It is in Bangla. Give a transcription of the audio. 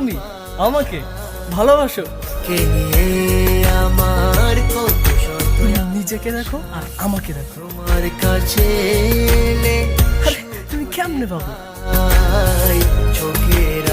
তুমি আমাকে ভালোবাসো? কে নিয়ে আমার কত শত নিজেকে দেখো আর আমাকে দেখো। তোমার কাছে এলে আরে তুমি কেমনে পাবো? চোখের